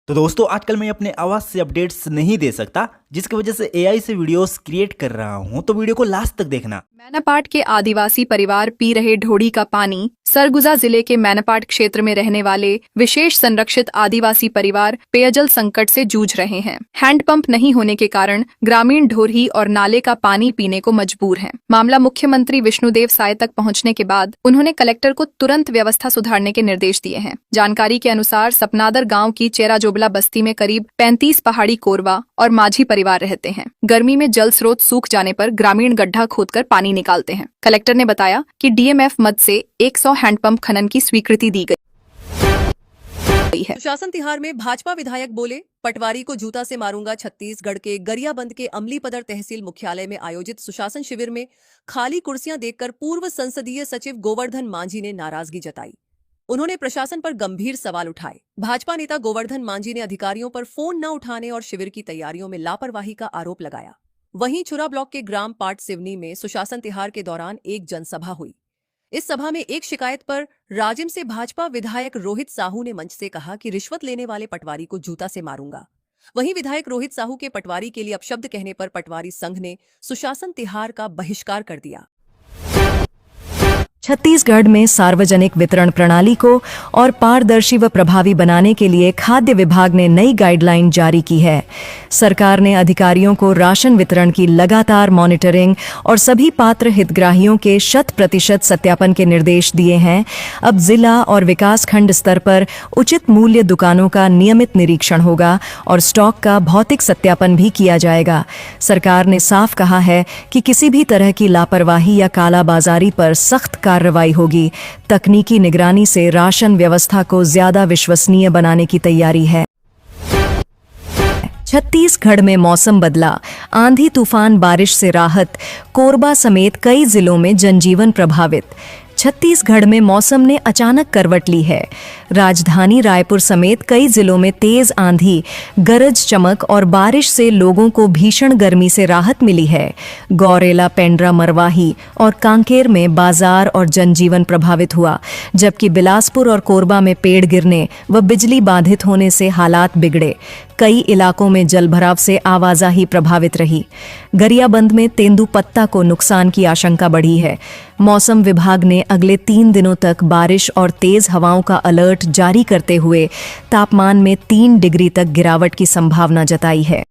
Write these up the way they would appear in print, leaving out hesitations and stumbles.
तो दोस्तों आजकल मैं अपने आवाज से अपडेट्स नहीं दे सकता, जिसकी वजह से एआई से वीडियोस क्रिएट कर रहा हूं, तो वीडियो को लास्ट तक देखना। मैनापाट के आदिवासी परिवार पी रहे ढोड़ी का पानी। सरगुजा जिले के मैनापाट क्षेत्र में रहने वाले विशेष संरक्षित आदिवासी परिवार पेयजल संकट से जूझ रहे हैं। हैंडपंप नहीं होने के कारण ग्रामीण ढोरी और नाले का पानी पीने को मजबूर हैं। मामला मुख्यमंत्री विष्णुदेव साय तक पहुंचने के बाद उन्होंने कलेक्टर को तुरंत व्यवस्था सुधारने के निर्देश दिए हैं। जानकारी के अनुसार सपनादर गाँव की चेरा जोबला बस्ती में करीब 35 पहाड़ी कोरवा और माझी परिवार रहते हैं। गर्मी में जल स्रोत सूख जाने पर ग्रामीण गड्ढा खोदकर पानी निकालते हैं। कलेक्टर ने बताया कि डीएमएफ मद से 100 हैंडपंप खनन की स्वीकृति दी गई है। सुशासन तिहार में भाजपा विधायक बोले, पटवारी को जूता से मारूंगा। छत्तीसगढ़ के गरियाबंद के अमलीपदर तहसील मुख्यालय में आयोजित सुशासन शिविर में खाली कुर्सियां देखकर पूर्व संसदीय सचिव गोवर्धन मांझी ने नाराजगी जताई। उन्होंने प्रशासन पर गंभीर सवाल उठाए। भाजपा नेता गोवर्धन मांझी ने अधिकारियों पर फोन न उठाने और शिविर की तैयारियों में लापरवाही का आरोप लगाया। वहीं छुरा ब्लॉक के ग्राम पाट सिवनी में सुशासन तिहार के दौरान एक जनसभा हुई। इस सभा में एक शिकायत पर राजिम से भाजपा विधायक रोहित साहू ने मंच से कहा कि रिश्वत लेने वाले पटवारी को जूता से मारूंगा। वहीं विधायक रोहित साहू के पटवारी के लिए अपशब्द कहने पर पटवारी संघ ने सुशासन तिहार का बहिष्कार कर दिया। छत्तीसगढ़ में सार्वजनिक वितरण प्रणाली को और पारदर्शी व प्रभावी बनाने के लिए खाद्य विभाग ने नई गाइडलाइन जारी की है। सरकार ने अधिकारियों को राशन वितरण की लगातार मॉनिटरिंग और सभी पात्र हितग्राहियों के 100% सत्यापन के निर्देश दिए हैं। अब जिला और विकास खंड स्तर पर उचित मूल्य दुकानों का नियमित निरीक्षण होगा और स्टॉक का भौतिक सत्यापन भी किया जाएगा। सरकार ने साफ कहा है कि किसी भी तरह की लापरवाही या कालाबाजारी पर सख्त कार्रवाई होगी। तकनीकी निगरानी से राशन व्यवस्था को ज्यादा विश्वसनीय बनाने की तैयारी है। छत्तीसगढ़ में मौसम बदला, आंधी तूफान बारिश से राहत, कोरबा समेत कई जिलों में जनजीवन प्रभावित। छत्तीसगढ़ में मौसम ने अचानक करवट ली है। राजधानी रायपुर समेत कई जिलों में तेज आंधी, गरज चमक और बारिश से लोगों को भीषण गर्मी से राहत मिली है। गौरेला, पेंड्रा, मरवाही और कांकेर में बाजार और जनजीवन प्रभावित हुआ, जबकि बिलासपुर और कोरबा में पेड़ गिरने व बिजली बाधित होने से हालात बिगड़े। कई इलाकों में जलभराव से आवाजाही प्रभावित रही। गरियाबंद में तेंदुपत्ता को नुकसान की आशंका बढ़ी है। मौसम विभाग ने अगले 3 दिनों तक बारिश और तेज हवाओं का अलर्ट जारी करते हुए तापमान में 3 डिग्री तक गिरावट की संभावना जताई है।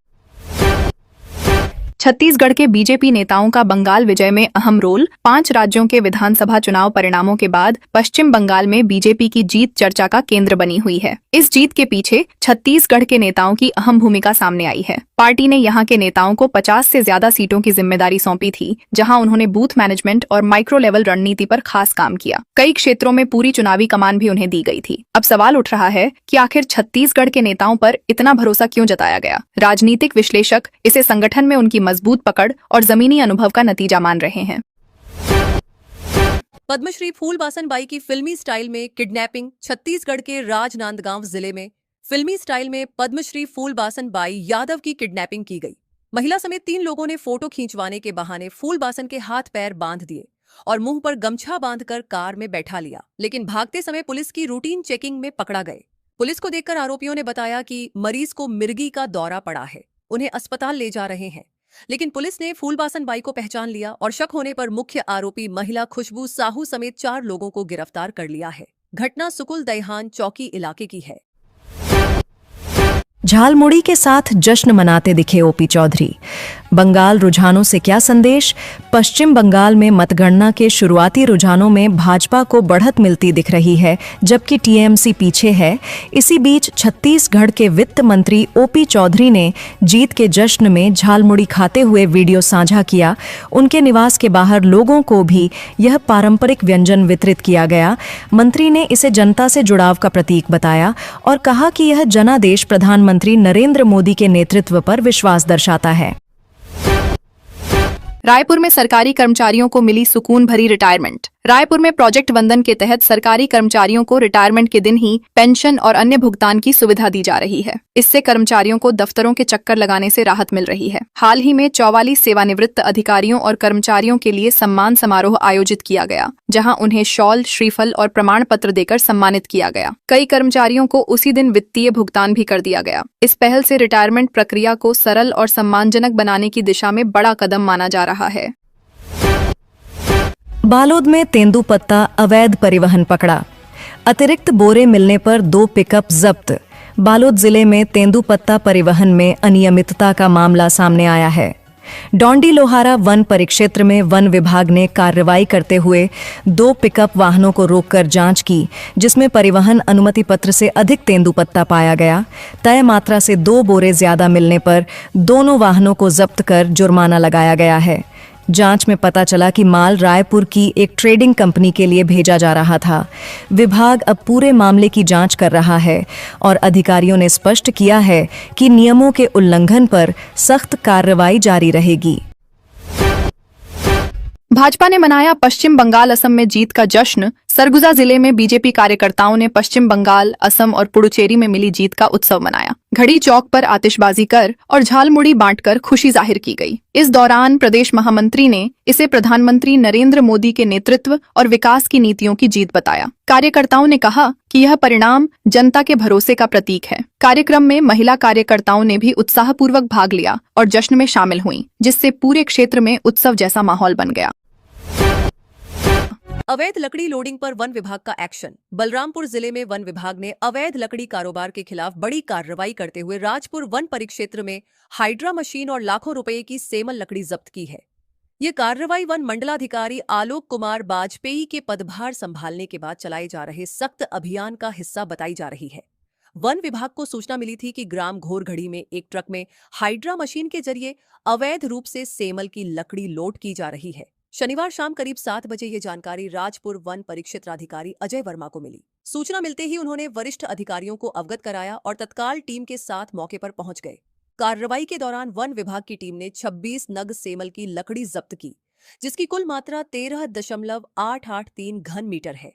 छत्तीसगढ़ के बीजेपी नेताओं का बंगाल विजय में अहम रोल। 5 राज्यों के विधानसभा चुनाव परिणामों के बाद पश्चिम बंगाल में बीजेपी की जीत चर्चा का केंद्र बनी हुई है। इस जीत के पीछे छत्तीसगढ़ के नेताओं की अहम भूमिका सामने आई है। पार्टी ने यहां के नेताओं को 50 से ज्यादा सीटों की जिम्मेदारी सौंपी थी, जहां उन्होंने बूथ मैनेजमेंट और माइक्रो लेवल रणनीति पर खास काम किया। कई क्षेत्रों में पूरी चुनावी कमान भी उन्हें दी गई थी। अब सवाल उठ रहा है कि आखिर छत्तीसगढ़ के नेताओं पर इतना भरोसा क्यों जताया गया। राजनीतिक विश्लेषक इसे संगठन में उनकी मजबूत पकड़ और जमीनी अनुभव का नतीजा मान रहे हैं। पद्मश्री फूलबासन बाई की फिल्मी स्टाइल में किडनैपिंग। छत्तीसगढ़ के राजनांदगांव जिले में फिल्मी स्टाइल में पद्मश्री फूलबासन बाई यादव की किडनैपिंग की गई। महिला समेत 3 लोगों ने फोटो खींचवाने के बहाने फूलबासन के हाथ पैर बांध दिए और मुंह पर गमछा बांधकर कार में बैठा लिया, लेकिन भागते समय पुलिस की रूटीन चेकिंग में पकड़ा गए। पुलिस को देखकर आरोपियों ने बताया कि मरीज को मिर्गी का दौरा पड़ा है, उन्हें अस्पताल ले जा रहे हैं, लेकिन पुलिस ने फूलबासन बाई को पहचान लिया और शक होने पर मुख्य आरोपी महिला खुशबू साहू समेत 4 लोगों को गिरफ्तार कर लिया है। घटना सुकुल दैहान चौकी इलाके की है। झालमुड़ी के साथ जश्न मनाते दिखे ओपी चौधरी। बंगाल रुझानों से क्या संदेश। पश्चिम बंगाल में मतगणना के शुरुआती रुझानों में भाजपा को बढ़त मिलती दिख रही है, जबकि टीएमसी पीछे है। इसी बीच छत्तीसगढ़ के वित्त मंत्री ओपी चौधरी ने जीत के जश्न में झालमुड़ी खाते हुए वीडियो साझा किया। उनके निवास के बाहर लोगों को भी यह पारंपरिक व्यंजन वितरित किया गया। मंत्री ने इसे जनता से जुड़ाव का प्रतीक बताया और कहा कि यह जनादेश प्रधानमंत्री नरेंद्र मोदी के नेतृत्व पर विश्वास दर्शाता है। रायपुर में सरकारी कर्मचारियों को मिली सुकून भरी रिटायरमेंट। रायपुर में प्रोजेक्ट वंदन के तहत सरकारी कर्मचारियों को रिटायरमेंट के दिन ही पेंशन और अन्य भुगतान की सुविधा दी जा रही है। इससे कर्मचारियों को दफ्तरों के चक्कर लगाने से राहत मिल रही है। हाल ही में 44 सेवानिवृत्त अधिकारियों और कर्मचारियों के लिए सम्मान समारोह आयोजित किया गया, जहां उन्हें शॉल, श्रीफल और प्रमाण पत्र देकर सम्मानित किया गया। कई कर्मचारियों को उसी दिन वित्तीय भुगतान भी कर दिया गया। इस पहल से रिटायरमेंट प्रक्रिया को सरल और सम्मानजनक बनाने की दिशा में बड़ा कदम माना जा रहा है। बालोद में तेंदुपत्ता अवैध परिवहन पकड़ा। अतिरिक्त बोरे मिलने पर 2 पिकअप जब्त। बालोद जिले में तेंदुपत्ता परिवहन में अनियमितता का मामला सामने आया है। डोंडी लोहारा वन परिक्षेत्र में वन विभाग ने कार्रवाई करते हुए 2 पिकअप वाहनों को रोककर जांच की, जिसमें परिवहन अनुमति पत्र से अधिक तेंदुपत्ता पाया गया। तय मात्रा से 2 बोरे ज्यादा मिलने पर दोनों वाहनों को जब्त कर जुर्माना लगाया गया है। जांच में पता चला कि माल रायपुर की एक ट्रेडिंग कंपनी के लिए भेजा जा रहा था। विभाग अब पूरे मामले की जांच कर रहा है और अधिकारियों ने स्पष्ट किया है कि नियमों के उल्लंघन पर सख्त कार्रवाई जारी रहेगी। भाजपा ने मनाया पश्चिम बंगाल असम में जीत का जश्न। सरगुजा जिले में बीजेपी कार्यकर्ताओं ने पश्चिम बंगाल, असम और पुडुचेरी में मिली जीत का उत्सव मनाया। घड़ी चौक पर आतिशबाजी कर और झालमुड़ी बांटकर खुशी जाहिर की गई। इस दौरान प्रदेश महामंत्री ने इसे प्रधानमंत्री नरेंद्र मोदी के नेतृत्व और विकास की नीतियों की जीत बताया। कार्यकर्ताओं ने कहा कि यह परिणाम जनता के भरोसे का प्रतीक है। कार्यक्रम में महिला कार्यकर्ताओं ने भी उत्साहपूर्वक भाग लिया और जश्न में शामिल हुईं, जिससे पूरे क्षेत्र में उत्सव जैसा माहौल बन गया। अवैध लकड़ी लोडिंग पर वन विभाग का एक्शन। बलरामपुर जिले में वन विभाग ने अवैध लकड़ी कारोबार के खिलाफ बड़ी कार्रवाई करते हुए राजपुर वन परिक्षेत्र में हाइड्रा मशीन और लाखों रुपए की सेमल लकड़ी जब्त की है। ये कार्रवाई वन मंडलाधिकारी आलोक कुमार बाजपेयी के पदभार संभालने के बाद चलाए जा रहे सख्त अभियान का हिस्सा बताई जा रही है। वन विभाग को सूचना मिली थी कि ग्राम घोरघड़ी में एक ट्रक में हाइड्रा मशीन के जरिए अवैध रूप से सेमल की लकड़ी लोड की जा रही है। शनिवार शाम करीब 7 बजे ये जानकारी राजपुर वन परिक्षेत्राधिकारी अजय वर्मा को मिली। सूचना मिलते ही उन्होंने वरिष्ठ अधिकारियों को अवगत कराया और तत्काल टीम के साथ मौके पर पहुंच गए। कार्रवाई के दौरान वन विभाग की टीम ने 26 नग सेमल की लकड़ी जब्त की, जिसकी कुल मात्रा 13.883 घन मीटर है।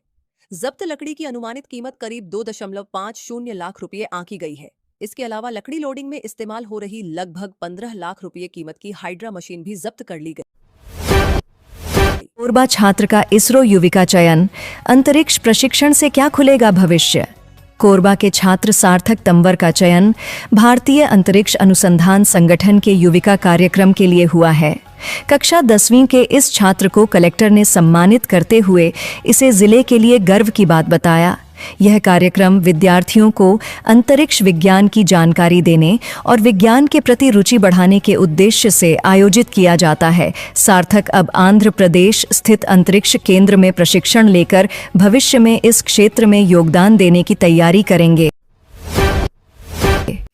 जब्त लकड़ी की अनुमानित कीमत करीब 2.50 लाख रुपये आंकी गई है। इसके अलावा लकड़ी लोडिंग में इस्तेमाल हो रही लगभग 15 लाख रुपये कीमत की हाइड्रा मशीन भी जब्त कर ली गई। कोरबा छात्र का इसरो युविका चयन। अंतरिक्ष प्रशिक्षण से क्या खुलेगा भविष्य। कोरबा के छात्र सार्थक तंवर का चयन भारतीय अंतरिक्ष अनुसंधान संगठन के युविका कार्यक्रम के लिए हुआ है। कक्षा 10वीं के इस छात्र को कलेक्टर ने सम्मानित करते हुए इसे जिले के लिए गर्व की बात बताया। यह कार्यक्रम विद्यार्थियों को अंतरिक्ष विज्ञान की जानकारी देने और विज्ञान के प्रति रुचि बढ़ाने के उद्देश्य से आयोजित किया जाता है। सार्थक अब आंध्र प्रदेश स्थित अंतरिक्ष केंद्र में प्रशिक्षण लेकर भविष्य में इस क्षेत्र में योगदान देने की तैयारी करेंगे।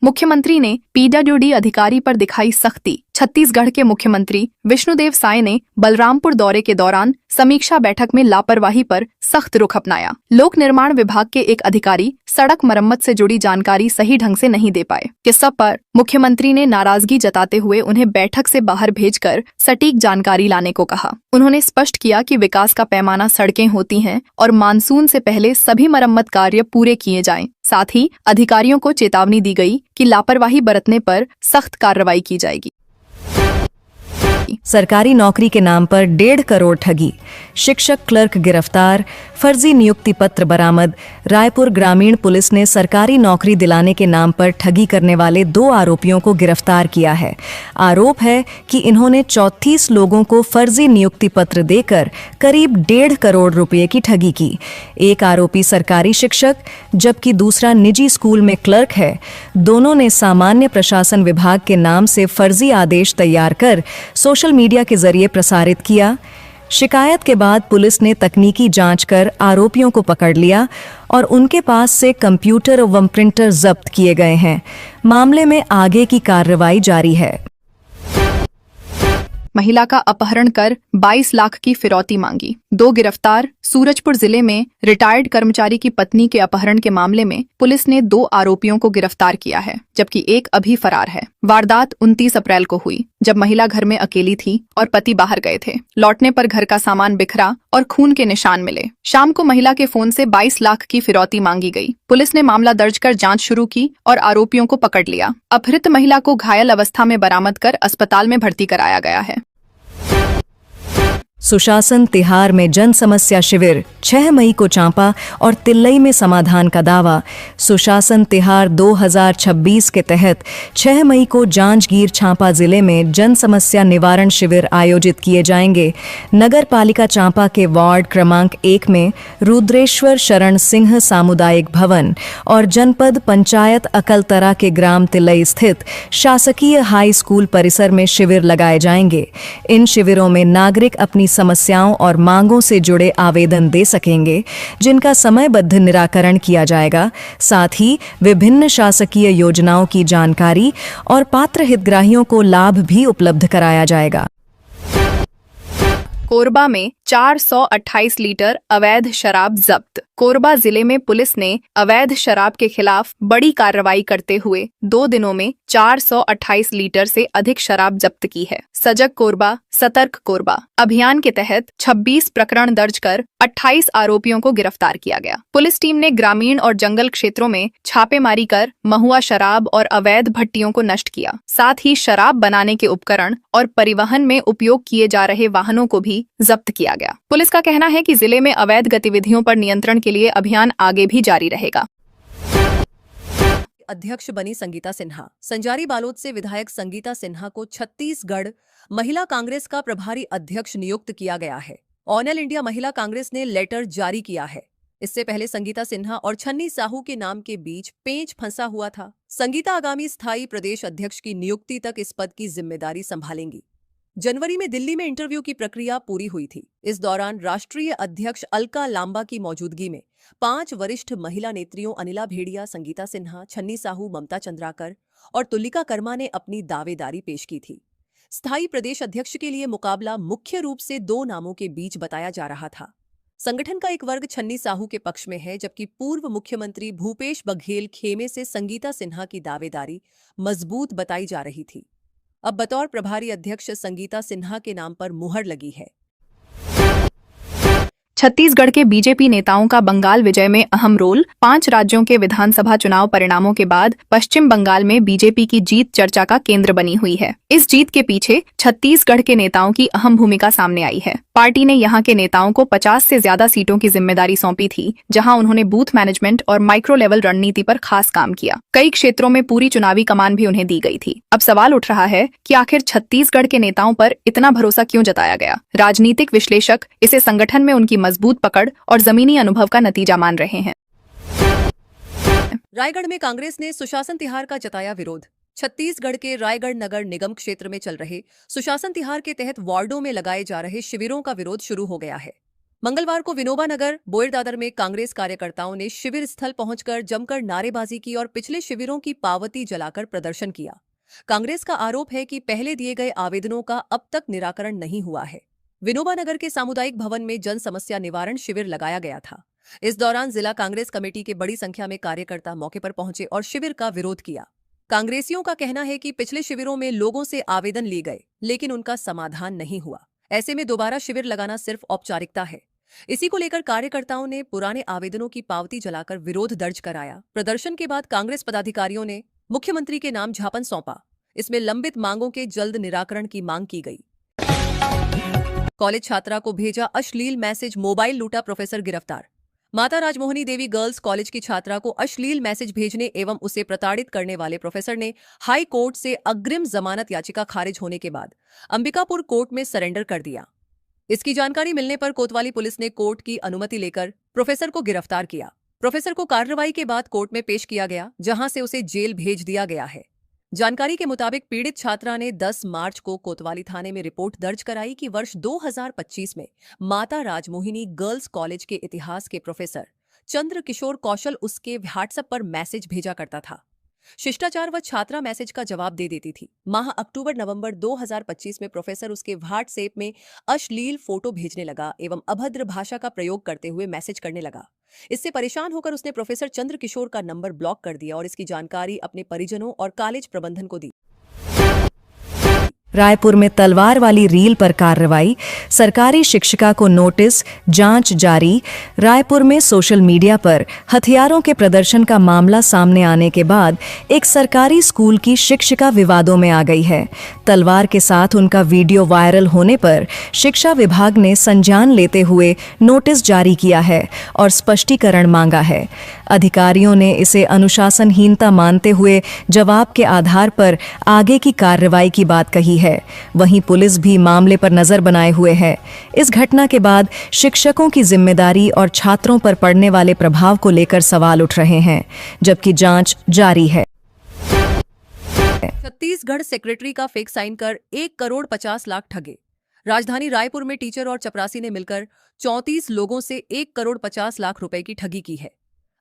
मुख्यमंत्री ने पीडब्ल्यूडी अधिकारी पर दिखाई सख्ती। छत्तीसगढ़ के मुख्यमंत्री विष्णुदेव साय ने बलरामपुर दौरे के दौरान समीक्षा बैठक में लापरवाही पर सख्त रुख अपनाया। लोक निर्माण विभाग के एक अधिकारी सड़क मरम्मत से जुड़ी जानकारी सही ढंग से नहीं दे पाए। इस सब पर मुख्यमंत्री ने नाराजगी जताते हुए उन्हें बैठक से बाहर भेजकर सटीक जानकारी लाने को कहा। उन्होंने स्पष्ट किया कि विकास का पैमाना सड़कें होती हैं और मानसून से पहले सभी मरम्मत कार्य पूरे किए जाएं। साथ ही अधिकारियों को चेतावनी दी गई कि लापरवाही बरतने पर सख्त कार्रवाई की जाएगी। सरकारी नौकरी के नाम पर 1.5 करोड़ ठगी। शिक्षक क्लर्क गिरफ्तार। फर्जी नियुक्ति पत्र बरामद। रायपुर ग्रामीण पुलिस ने सरकारी नौकरी दिलाने के नाम पर ठगी करने वाले 2 आरोपियों को गिरफ्तार किया है। आरोप है कि इन्होंने 34 लोगों को फर्जी नियुक्ति पत्र देकर करीब 1.5 करोड़ रुपए की ठगी की। एक आरोपी सरकारी शिक्षक जबकि दूसरा निजी स्कूल में क्लर्क है। दोनों ने सामान्य प्रशासन विभाग के नाम से फर्जी आदेश तैयार कर सोशल मीडिया के जरिए प्रसारित किया। शिकायत के बाद पुलिस ने तकनीकी जांच कर आरोपियों को पकड़ लिया और उनके पास से कंप्यूटर एवं प्रिंटर जब्त किए गए हैं। मामले में आगे की कार्रवाई जारी है। महिला का अपहरण कर 22 लाख की फिरौती मांगी। 2 गिरफ्तार। सूरजपुर जिले में रिटायर्ड कर्मचारी की पत्नी के अपहरण के मामले में पुलिस ने 2 आरोपियों को गिरफ्तार किया है, जबकि एक अभी फरार है। वारदात 29 अप्रैल को हुई, जब महिला घर में अकेली थी और पति बाहर गए थे। लौटने पर घर का सामान बिखरा और खून के निशान मिले। शाम को महिला के फोन से 22 लाख की फिरौती मांगी गई। पुलिस ने मामला दर्ज कर जांच शुरू की और आरोपियों को पकड़ लिया। अपहृत महिला को घायल अवस्था में बरामद कर अस्पताल में भर्ती कराया गया है। सुशासन तिहार में जन समस्या शिविर 6 मई को चांपा और तिल्लई में समाधान का दावा। सुशासन तिहार 2026 के तहत 6 मई को जांजगीर चांपा जिले में जन समस्या निवारण शिविर आयोजित किए जाएंगे। नगर पालिका चांपा के वार्ड क्रमांक 1 में रुद्रेश्वर शरण सिंह सामुदायिक भवन और जनपद पंचायत अकलतरा के ग्राम तिल्लई स्थित शासकीय हाई स्कूल परिसर में शिविर लगाए जाएंगे। इन शिविरों में नागरिक अपनी समस्याओं और मांगों से जुड़े आवेदन दे सकेंगे, जिनका समयबद्ध निराकरण किया जाएगा। साथ ही विभिन्न शासकीय योजनाओं की जानकारी और पात्र हितग्राहियों को लाभ भी उपलब्ध कराया जाएगा। कोरबा में 428 लीटर अवैध शराब जब्त। कोरबा जिले में पुलिस ने अवैध शराब के खिलाफ बड़ी कार्रवाई करते हुए 2 दिनों में 428 लीटर से अधिक शराब जब्त की है। सजग कोरबा, सतर्क कोरबा अभियान के तहत 26 प्रकरण दर्ज कर 28 आरोपियों को गिरफ्तार किया गया। पुलिस टीम ने ग्रामीण और जंगल क्षेत्रों में छापेमारी कर महुआ शराब और अवैध भट्टियों को नष्ट किया। साथ ही शराब बनाने के उपकरण और परिवहन में उपयोग किए जा रहे वाहनों को भी जब्त किया गया। पुलिस का कहना है कि जिले में अवैध गतिविधियों पर नियंत्रण के लिए अभियान आगे भी जारी रहेगा। अध्यक्ष बनी संगीता सिन्हा। संजारी बालोद से विधायक संगीता सिन्हा को छत्तीसगढ़ महिला कांग्रेस का प्रभारी अध्यक्ष नियुक्त किया गया है। ऑल इंडिया महिला कांग्रेस ने लेटर जारी किया है। इससे पहले संगीता सिन्हा और छन्नी साहू के नाम के बीच पेंच फंसा हुआ था। संगीता आगामी स्थायी प्रदेश अध्यक्ष की नियुक्ति तक इस पद की जिम्मेदारी संभालेंगी। जनवरी में दिल्ली में इंटरव्यू की प्रक्रिया पूरी हुई थी। इस दौरान राष्ट्रीय अध्यक्ष अलका लांबा की मौजूदगी में 5 वरिष्ठ महिला नेत्रियों अनिला भेड़िया, संगीता सिन्हा, छन्नी साहू, ममता चंद्राकर और तुलिका कर्मा ने अपनी दावेदारी पेश की थी। स्थायी प्रदेश अध्यक्ष के लिए मुकाबला मुख्य रूप से 2 नामों के बीच बताया जा रहा था। संगठन का एक वर्ग छन्नी साहू के पक्ष में है, जबकि पूर्व मुख्यमंत्री भूपेश बघेल खेमे से संगीता सिन्हा की दावेदारी मजबूत बताई जा रही थी। अब बतौर प्रभारी अध्यक्ष संगीता सिन्हा के नाम पर मुहर लगी है। छत्तीसगढ़ के बीजेपी नेताओं का बंगाल विजय में अहम रोल। 5 राज्यों के विधानसभा चुनाव परिणामों के बाद पश्चिम बंगाल में बीजेपी की जीत चर्चा का केंद्र बनी हुई है। इस जीत के पीछे छत्तीसगढ़ के नेताओं की अहम भूमिका सामने आई है। पार्टी ने यहां के नेताओं को 50 से ज्यादा सीटों की जिम्मेदारी सौंपी थी, जहां उन्होंने बूथ मैनेजमेंट और माइक्रो लेवल रणनीति पर खास काम किया। कई क्षेत्रों में पूरी चुनावी कमान भी उन्हें दी गई थी। अब सवाल उठ रहा है कि आखिर छत्तीसगढ़ के नेताओं पर इतना भरोसा क्यों जताया गया। राजनीतिक विश्लेषक इसे संगठन में उनकी मजबूत पकड़ और जमीनी अनुभव का नतीजा मान रहे हैं। रायगढ़ में कांग्रेस ने सुशासन तिहार का जताया विरोध। छत्तीसगढ़ के रायगढ़ नगर निगम क्षेत्र में चल रहे सुशासन तिहार के तहत वार्डों में लगाए जा रहे शिविरों का विरोध शुरू हो गया है। मंगलवार को विनोबा नगर बोयरदादर में कांग्रेस कार्यकर्ताओं ने शिविर स्थल पहुंचकर जमकर नारेबाजी की और पिछले शिविरों की पावती जलाकर प्रदर्शन किया। कांग्रेस का आरोप है कि पहले दिए गए आवेदनों का अब तक निराकरण नहीं हुआ है। विनोबा नगर के सामुदायिक भवन में जन समस्या निवारण शिविर लगाया गया था। इस दौरान जिला कांग्रेस कमेटी के बड़ी संख्या में कार्यकर्ता मौके पर पहुंचे और शिविर का विरोध किया। कांग्रेसियों का कहना है कि पिछले शिविरों में लोगों से आवेदन लिए गए, लेकिन उनका समाधान नहीं हुआ। ऐसे में दोबारा शिविर लगाना सिर्फ औपचारिकता है। इसी को लेकर कार्यकर्ताओं ने पुराने आवेदनों की पावती जलाकर विरोध दर्ज कराया। प्रदर्शन के बाद कांग्रेस पदाधिकारियों ने मुख्यमंत्री के नाम ज्ञापन सौंपा। इसमें लंबित मांगों के जल्द निराकरण की मांग की गई। कॉलेज छात्रा को भेजा अश्लील मैसेज, मोबाइल लूटा, प्रोफेसर गिरफ्तार। माता राजमोहनी देवी गर्ल्स कॉलेज की छात्रा को अश्लील मैसेज भेजने एवं उसे प्रताड़ित करने वाले प्रोफेसर ने हाई कोर्ट से अग्रिम जमानत याचिका खारिज होने के बाद अंबिकापुर कोर्ट में सरेंडर कर दिया। इसकी जानकारी मिलने पर कोतवाली पुलिस ने कोर्ट की अनुमति लेकर प्रोफेसर को गिरफ्तार किया। प्रोफेसर को कार्रवाई के बाद कोर्ट में पेश किया गया, जहां से उसे जेल भेज दिया गया है। जानकारी के मुताबिक पीड़ित छात्रा ने 10 मार्च को कोतवाली थाने में रिपोर्ट दर्ज कराई कि वर्ष 2025 में माता राजमोहिनी गर्ल्स कॉलेज के इतिहास के प्रोफेसर चंद्र किशोर कौशल उसके व्हाट्सएप पर मैसेज भेजा करता था। शिष्टाचार व छात्रा मैसेज का जवाब दे देती थी। माह अक्टूबर-नवंबर 2025 में प्रोफेसर उसके व्हाट्सएप में अश्लील फोटो भेजने लगा एवं अभद्र भाषा का प्रयोग करते हुए मैसेज करने लगा। इससे परेशान होकर उसने प्रोफेसर चंद्रकिशोर का नंबर ब्लॉक कर दिया और इसकी जानकारी अपने परिजनों और कॉलेज प्रबंधन को दी। रायपुर में तलवार वाली रील पर कार्रवाई, सरकारी शिक्षिका को नोटिस, जांच जारी। रायपुर में सोशल मीडिया पर हथियारों के प्रदर्शन का मामला सामने आने के बाद एक सरकारी स्कूल की शिक्षिका विवादों में आ गई है। तलवार के साथ उनका वीडियो वायरल होने पर शिक्षा विभाग ने संज्ञान लेते हुए नोटिस जारी किया है और स्पष्टीकरण मांगा है। अधिकारियों ने इसे अनुशासनहीनता मानते हुए जवाब के आधार पर आगे की कार्रवाई की बात कही है। वहीं पुलिस भी मामले पर नजर बनाए हुए है। इस घटना के बाद शिक्षकों की जिम्मेदारी और छात्रों पर पड़ने वाले प्रभाव को लेकर सवाल उठ रहे हैं, जबकि जांच जारी है। छत्तीसगढ़ सेक्रेटरी का फेक साइन कर 1,50,00,000 ठगे। राजधानी रायपुर में टीचर और चपरासी ने मिलकर 34 लोगों से 1,50,00,000 रुपए की ठगी की है।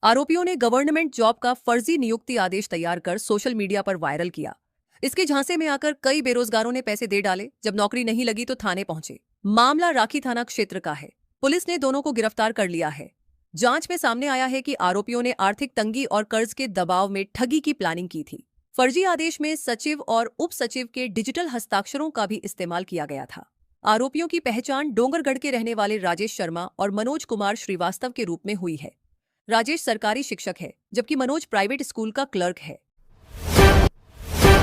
आरोपियों ने गवर्नमेंट जॉब का फर्जी नियुक्ति आदेश तैयार कर सोशल मीडिया पर वायरल किया। इसके झांसे में आकर कई बेरोजगारों ने पैसे दे डाले। जब नौकरी नहीं लगी तो थाने पहुंचे। मामला राखी थाना क्षेत्र का है। पुलिस ने दोनों को गिरफ्तार कर लिया है। जांच में सामने आया है कि आरोपियों ने आर्थिक तंगी और कर्ज के दबाव में ठगी की प्लानिंग की थी। फर्जी आदेश में सचिव और उप सचिव के डिजिटल हस्ताक्षरों का भी इस्तेमाल किया गया था। आरोपियों की पहचान डोंगरगढ़ के रहने वाले राजेश शर्मा और मनोज कुमार श्रीवास्तव के रूप में हुई है। राजेश सरकारी शिक्षक है, जबकि मनोज प्राइवेट स्कूल का क्लर्क है।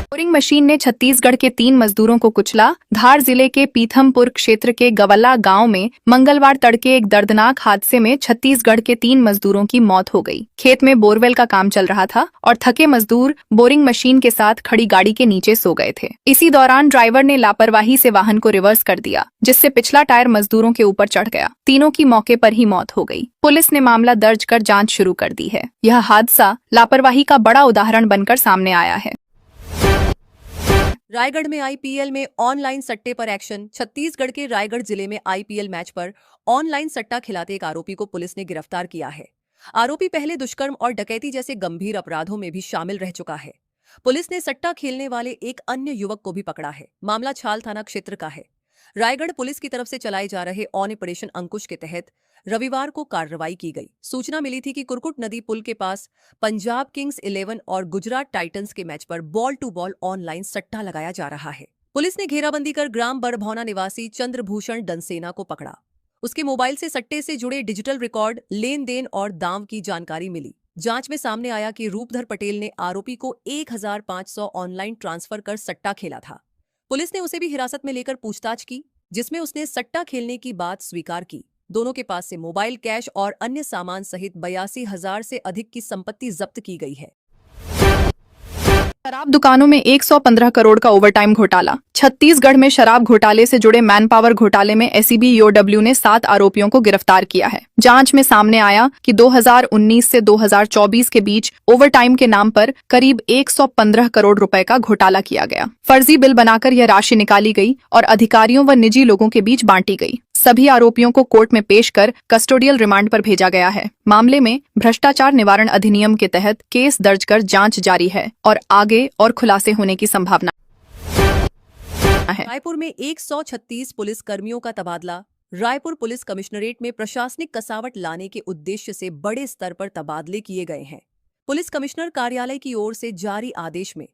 बोरिंग मशीन ने छत्तीसगढ़ के 3 मजदूरों को कुचला। धार जिले के पीथमपुर क्षेत्र के गवला गांव में मंगलवार तड़के एक दर्दनाक हादसे में छत्तीसगढ़ के 3 मजदूरों की मौत हो गई। खेत में बोरवेल का काम चल रहा था और थके मजदूर बोरिंग मशीन के साथ खड़ी गाड़ी के नीचे सो गए थे। इसी दौरान ड्राइवर ने लापरवाही से वाहन को रिवर्स कर दिया, जिससे पिछला टायर मजदूरों के ऊपर चढ़ गया। तीनों की मौके पर ही मौत हो गई। पुलिस ने मामला दर्ज कर जाँच शुरू कर दी है। यह हादसा लापरवाही का बड़ा उदाहरण बनकर सामने आया है। रायगढ़ में आईपीएल में ऑनलाइन सट्टे पर एक्शन। छत्तीसगढ़ के रायगढ़ जिले में आईपीएल मैच पर ऑनलाइन सट्टा खिलाते एक आरोपी को पुलिस ने गिरफ्तार किया है। आरोपी पहले दुष्कर्म और डकैती जैसे गंभीर अपराधों में भी शामिल रह चुका है। पुलिस ने सट्टा खेलने वाले एक अन्य युवक को भी पकड़ा है। मामला छाल थाना क्षेत्र का है। रायगढ़ पुलिस की तरफ से चलाए जा रहे ऑपरेशन अंकुश के तहत रविवार को कार्रवाई की गई। सूचना मिली थी कि कुरकुट नदी पुल के पास पंजाब किंग्स 11 और गुजरात टाइटंस के मैच पर बॉल टू बॉल ऑनलाइन सट्टा लगाया जा रहा है। पुलिस ने घेराबंदी कर ग्राम बरभौना निवासी चंद्रभूषण डनसेना को पकड़ा। उसके मोबाइल से सट्टे से जुड़े डिजिटल रिकॉर्ड, लेन देन और दांव की जानकारी मिली। जांच में सामने आया कि रूपधर पटेल ने आरोपी को 1,500 ऑनलाइन ट्रांसफर कर सट्टा खेला था। पुलिस ने उसे भी हिरासत में लेकर पूछताछ की, जिसमें उसने सट्टा खेलने की बात स्वीकार की। दोनों के पास से मोबाइल, कैश और अन्य सामान सहित 82,000 से अधिक की संपत्ति जब्त की गई है। शराब दुकानों में 115 करोड़ का ओवरटाइम घोटाला। छत्तीसगढ़ में शराब घोटाले से जुड़े मैन पावर घोटाले में एसीबी ईओडब्ल्यू ने 7 आरोपियों को गिरफ्तार किया है। जांच में सामने आया कि 2019 से 2024 के बीच ओवरटाइम के नाम पर करीब 115 करोड़ रुपए का घोटाला किया गया। फर्जी बिल बनाकर यह राशि निकाली गई और अधिकारियों व निजी लोगों के बीच बांटी गई। सभी आरोपियों को कोर्ट में पेश कर कस्टोडियल रिमांड पर भेजा गया है। मामले में भ्रष्टाचार निवारण अधिनियम के तहत केस दर्ज कर जांच जारी है और आगे और खुलासे होने की संभावना है। रायपुर में 136 पुलिस कर्मियों का तबादला। रायपुर पुलिस कमिश्नरेट में प्रशासनिक कसावट लाने के उद्देश्य से बड़े स्तर पर तबादले किए गए हैं। पुलिस कमिश्नर कार्यालय की ओर से जारी आदेश में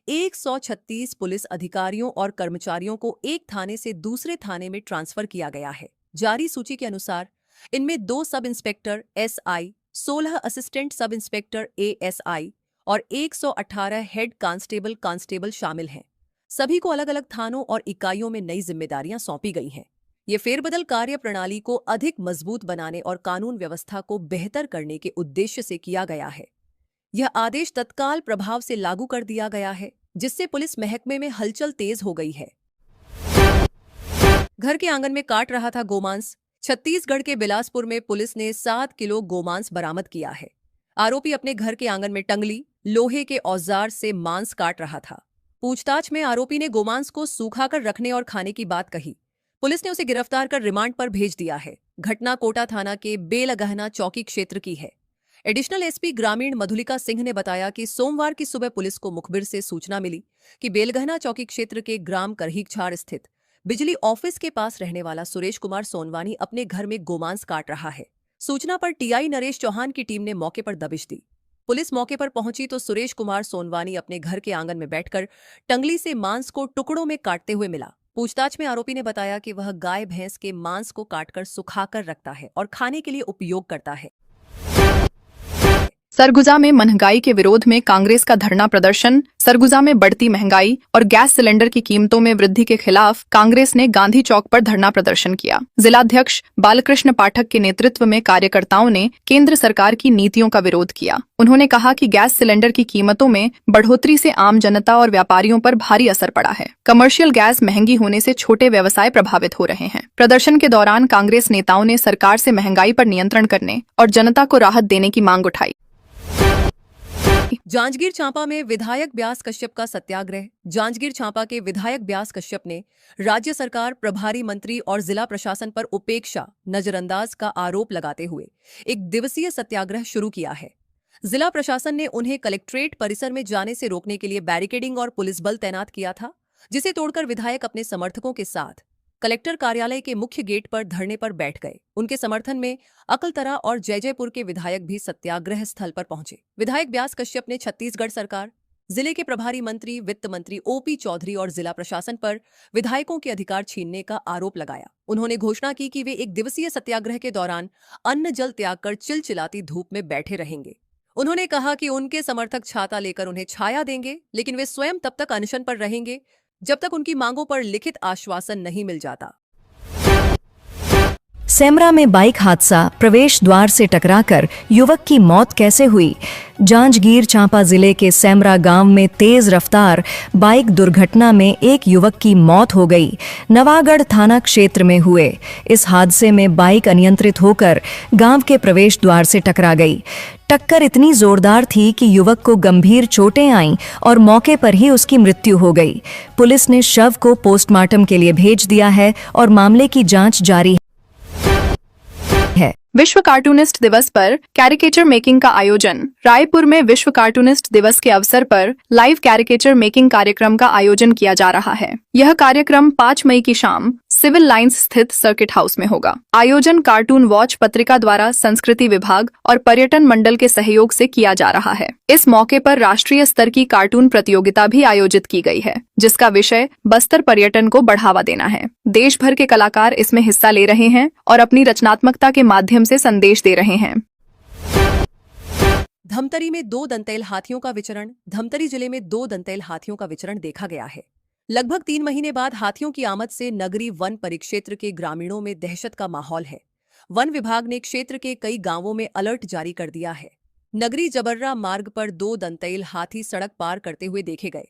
136 पुलिस अधिकारियों और कर्मचारियों को एक थाने से दूसरे थाने में ट्रांसफर किया गया है। जारी सूची के अनुसार इनमें 2 sub inspector SI, 16 assistant sub inspector ASI और 118 हेड कांस्टेबल शामिल हैं। सभी को अलग अलग थानों और इकाइयों में नई जिम्मेदारियां सौंपी गई हैं। ये फेरबदल कार्य प्रणाली को अधिक मजबूत बनाने और कानून व्यवस्था को बेहतर करने के उद्देश्य से किया गया है। यह आदेश तत्काल प्रभाव से लागू कर दिया गया है, जिससे पुलिस महकमे में हलचल तेज हो गई है। घर के आंगन में काट रहा था गोमांस। छत्तीसगढ़ के बिलासपुर में पुलिस ने 7 किलो गोमांस बरामद किया है। आरोपी अपने घर के आंगन में टंगली लोहे के औजार से मांस काट रहा था। पूछताछ में आरोपी ने गोमांस को सूखाकर रखने और खाने की बात कही। पुलिस ने उसे गिरफ्तार कर रिमांड पर भेज दिया है। घटना कोटा थाना के बेलगहना चौकी क्षेत्र की है। एडिशनल एसपी ग्रामीण मधुलिका सिंह ने बताया कि सोमवार की सुबह पुलिस को मुखबिर से सूचना मिली कि बेलगहना चौकी क्षेत्र के ग्राम करहीछाड़ स्थित बिजली ऑफिस के पास रहने वाला सुरेश कुमार सोनवानी अपने घर में गोमांस काट रहा है। सूचना पर टीआई नरेश चौहान की टीम ने मौके पर दबिश दी। पुलिस मौके पर पहुंची तो सुरेश कुमार सोनवानी अपने घर के आंगन में बैठकर टंगली से मांस को टुकड़ों में काटते हुए मिला। पूछताछ में आरोपी ने बताया कि वह गाय भैंस के मांस को काटकर सुखाकर रखता है और खाने के लिए उपयोग करता है। सरगुजा में महंगाई के विरोध में कांग्रेस का धरना प्रदर्शन। सरगुजा में बढ़ती महंगाई और गैस सिलेंडर की कीमतों में वृद्धि के खिलाफ कांग्रेस ने गांधी चौक पर धरना प्रदर्शन किया। जिलाध्यक्ष बालकृष्ण पाठक के नेतृत्व में कार्यकर्ताओं ने केंद्र सरकार की नीतियों का विरोध किया। उन्होंने कहा कि गैस सिलेंडर की कीमतों में बढ़ोतरी से आम जनता और व्यापारियों पर भारी असर पड़ा है। कमर्शियल गैस महंगी होने से छोटे व्यवसाय प्रभावित हो रहे हैं। प्रदर्शन के दौरान कांग्रेस नेताओं ने सरकार से महंगाई पर नियंत्रण करने और जनता को राहत देने की मांग उठाई। जांजगीर चांपा में विधायक व्यास कश्यप का सत्याग्रह। जांजगीर चांपा के विधायक व्यास कश्यप ने राज्य सरकार, प्रभारी मंत्री और जिला प्रशासन पर उपेक्षा, नजरअंदाज का आरोप लगाते हुए एक दिवसीय सत्याग्रह शुरू किया है। जिला प्रशासन ने उन्हें कलेक्ट्रेट परिसर में जाने से रोकने के लिए बैरिकेडिंग और पुलिस बल तैनात किया था, जिसे तोड़कर विधायक अपने समर्थकों के साथ कलेक्टर कार्यालय के मुख्य गेट पर धरने पर बैठ गए। उनके समर्थन में अकलतरा और जयजयपुर के विधायक भी सत्याग्रह स्थल पर पहुंचे। विधायक व्यास कश्यप ने छत्तीसगढ़ सरकार, जिले के प्रभारी मंत्री, वित्त मंत्री ओपी चौधरी और जिला प्रशासन पर विधायकों के अधिकार छीनने का आरोप लगाया। उन्होंने घोषणा की कि वे एक दिवसीय सत्याग्रह के दौरान अन्न जल त्याग कर चिलचिलाती धूप में बैठे रहेंगे। उन्होंने कहा कि उनके समर्थक छाता लेकर उन्हें छाया देंगे, लेकिन वे स्वयं तब तक अनशन पर रहेंगे जब तक उनकी मांगों पर लिखित आश्वासन नहीं मिल जाता। सेमरा में बाइक हादसा, प्रवेश द्वार से टकराकर युवक की मौत कैसे हुई? जांजगीर चांपा जिले के सेमरा गांव में तेज रफ्तार बाइक दुर्घटना में एक युवक की मौत हो गई। नवागढ़ थाना क्षेत्र में हुए इस हादसे में बाइक अनियंत्रित होकर गांव के प्रवेश द्वार से टकरा गई। टक्कर इतनी जोरदार थी कि युवक को गंभीर चोटें आईं और मौके पर ही उसकी मृत्यु हो गई। पुलिस ने शव को पोस्टमार्टम के लिए भेज दिया है और मामले की जांच जारी है। विश्व कार्टूनिस्ट दिवस पर कैरिकेचर मेकिंग का आयोजन। रायपुर में विश्व कार्टूनिस्ट दिवस के अवसर पर लाइव कैरिकेचर मेकिंग कार्यक्रम का आयोजन किया जा रहा है। यह कार्यक्रम 5 मई की शाम सिविल लाइंस स्थित सर्किट हाउस में होगा। आयोजन कार्टून वॉच पत्रिका द्वारा संस्कृति विभाग और पर्यटन मंडल के सहयोग से किया जा रहा है। इस मौके पर राष्ट्रीय स्तर की कार्टून प्रतियोगिता भी आयोजित की गई है, जिसका विषय बस्तर पर्यटन को बढ़ावा देना है। देश भर के कलाकार इसमें हिस्सा ले रहे हैं और अपनी रचनात्मकता के माध्यम से संदेश दे रहे हैं। धमतरी में 2 दंतैल हाथियों का विचरण। धमतरी जिले में 2 दंतैल हाथियों का विचरण देखा गया है। लगभग 3 महीने बाद हाथियों की आमद से नगरी वन परिक्षेत्र के ग्रामीणों में दहशत का माहौल है। वन विभाग ने क्षेत्र के कई गांवों में अलर्ट जारी कर दिया है। नगरी जबर्रा मार्ग पर 2 दंतैल हाथी सड़क पार करते हुए देखे गए,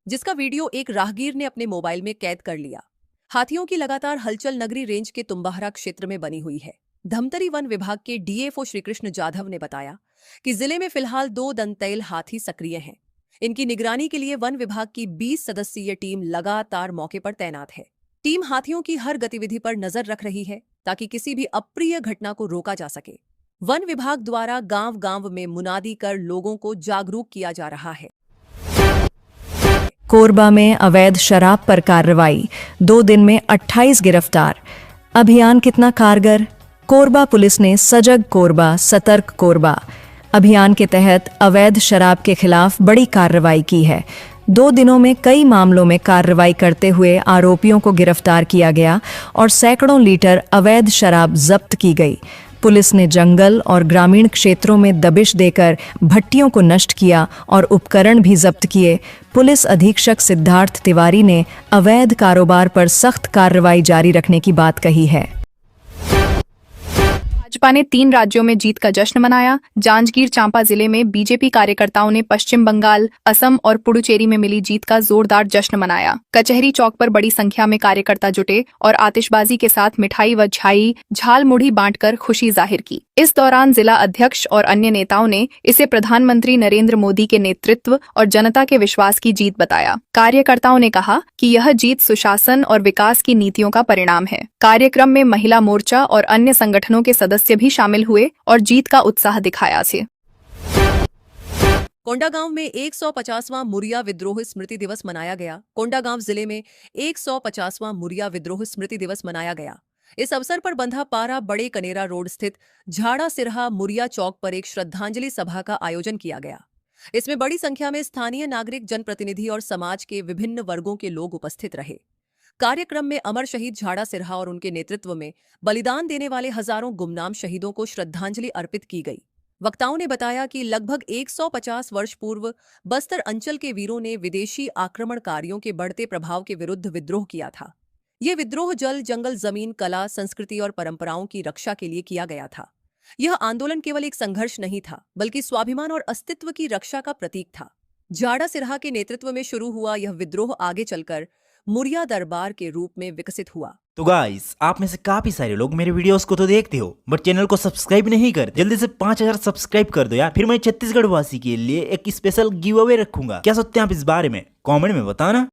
जिसका वीडियो एक राहगीर ने अपने मोबाइल में कैद कर लिया। हाथियों की लगातार हलचल नगरी रेंज के तुम्बाहरा क्षेत्र में बनी हुई है। धमतरी वन विभाग के डीएफओ श्रीकृष्ण जाधव ने बताया कि जिले में फिलहाल 2 दंतैल हाथी सक्रिय हैं। इनकी निगरानी के लिए वन विभाग की 20 सदस्यीय टीम लगातार मौके पर तैनात है। टीम हाथियों की हर गतिविधि पर नजर रख रही है ताकि किसी भी अप्रिय घटना को रोका जा सके। वन विभाग द्वारा गांव-गांव में मुनादी कर लोगों को जागरूक किया जा रहा है। कोरबा में अवैध शराब पर कार्रवाई, 2 दिन में 28 गिरफ्तार। अभियान कितना कारगर? कोरबा पुलिस ने सजग कोरबा, सतर्क कोरबा अभियान के तहत अवैध शराब के खिलाफ बड़ी कार्रवाई की है। 2 दिनों में कई मामलों में कार्रवाई करते हुए आरोपियों को गिरफ्तार किया गया और सैकड़ों लीटर अवैध शराब जब्त की गई। पुलिस ने जंगल और ग्रामीण क्षेत्रों में दबिश देकर भट्टियों को नष्ट किया और उपकरण भी जब्त किए। पुलिस अधीक्षक सिद्धार्थ तिवारी ने अवैध कारोबार पर सख्त कार्रवाई जारी रखने की बात कही है। भाजपा ने 3 राज्यों में जीत का जश्न मनाया। जांजगीर चांपा जिले में बीजेपी कार्यकर्ताओं ने पश्चिम बंगाल, असम और पुडुचेरी में मिली जीत का जोरदार जश्न मनाया। कचहरी चौक पर बड़ी संख्या में कार्यकर्ता जुटे और आतिशबाजी के साथ मिठाई व झाल मुढ़ी बांटकर खुशी जाहिर की। इस दौरान जिला अध्यक्ष और अन्य नेताओं ने इसे प्रधानमंत्री नरेंद्र मोदी के नेतृत्व और जनता के विश्वास की जीत बताया। कार्यकर्ताओं ने कहा कि यह जीत सुशासन और विकास की नीतियों का परिणाम है। कार्यक्रम में महिला मोर्चा और अन्य संगठनों के सदस्य भी शामिल हुए और जीत का उत्साह दिखाया। कोंडागांव में 150वां मुरिया विद्रोह स्मृति दिवस मनाया गया। कोंडागांव जिले में 150वां मुरिया विद्रोह स्मृति दिवस मनाया गया। इस अवसर पर बंधा पारा बड़े कनेरा रोड स्थित झाड़ा सिरहा मुरिया चौक पर एक श्रद्धांजलि सभा का आयोजन किया गया। इसमें बड़ी संख्या में स्थानीय नागरिक, जनप्रतिनिधि और समाज के विभिन्न वर्गों के लोग उपस्थित रहे। कार्यक्रम में अमर शहीद झाड़ा सिरहा और उनके नेतृत्व में बलिदान देने वाले हजारों गुमनाम शहीदों को श्रद्धांजलि अर्पित की गई। वक्ताओं ने बताया कि लगभग 150 वर्ष पूर्व बस्तर अंचल के वीरों ने विदेशी आक्रमणकारियों के बढ़ते प्रभाव के विरुद्ध विद्रोह किया था। यह विद्रोह जल, जंगल, जमीन, कला, संस्कृति और परंपराओं की रक्षा के लिए किया गया था। यह आंदोलन केवल एक संघर्ष नहीं था, बल्कि स्वाभिमान और अस्तित्व की रक्षा का प्रतीक था। झाड़ा सिरहा के नेतृत्व में शुरू हुआ यह विद्रोह आगे चलकर मुरिया दरबार के रूप में विकसित हुआ। तो गाइस, आप में से काफी सारे लोग मेरे वीडियोस को तो देखते हो बट चैनल को सब्सक्राइब नहीं करते। जल्दी से 5000 सब्सक्राइब कर दो यार, फिर मैं छत्तीसगढ़ वासी के लिए एक स्पेशल गिव अवे रखूंगा। क्या सोचते हैं आप इस बारे में? कमेंट में बताना।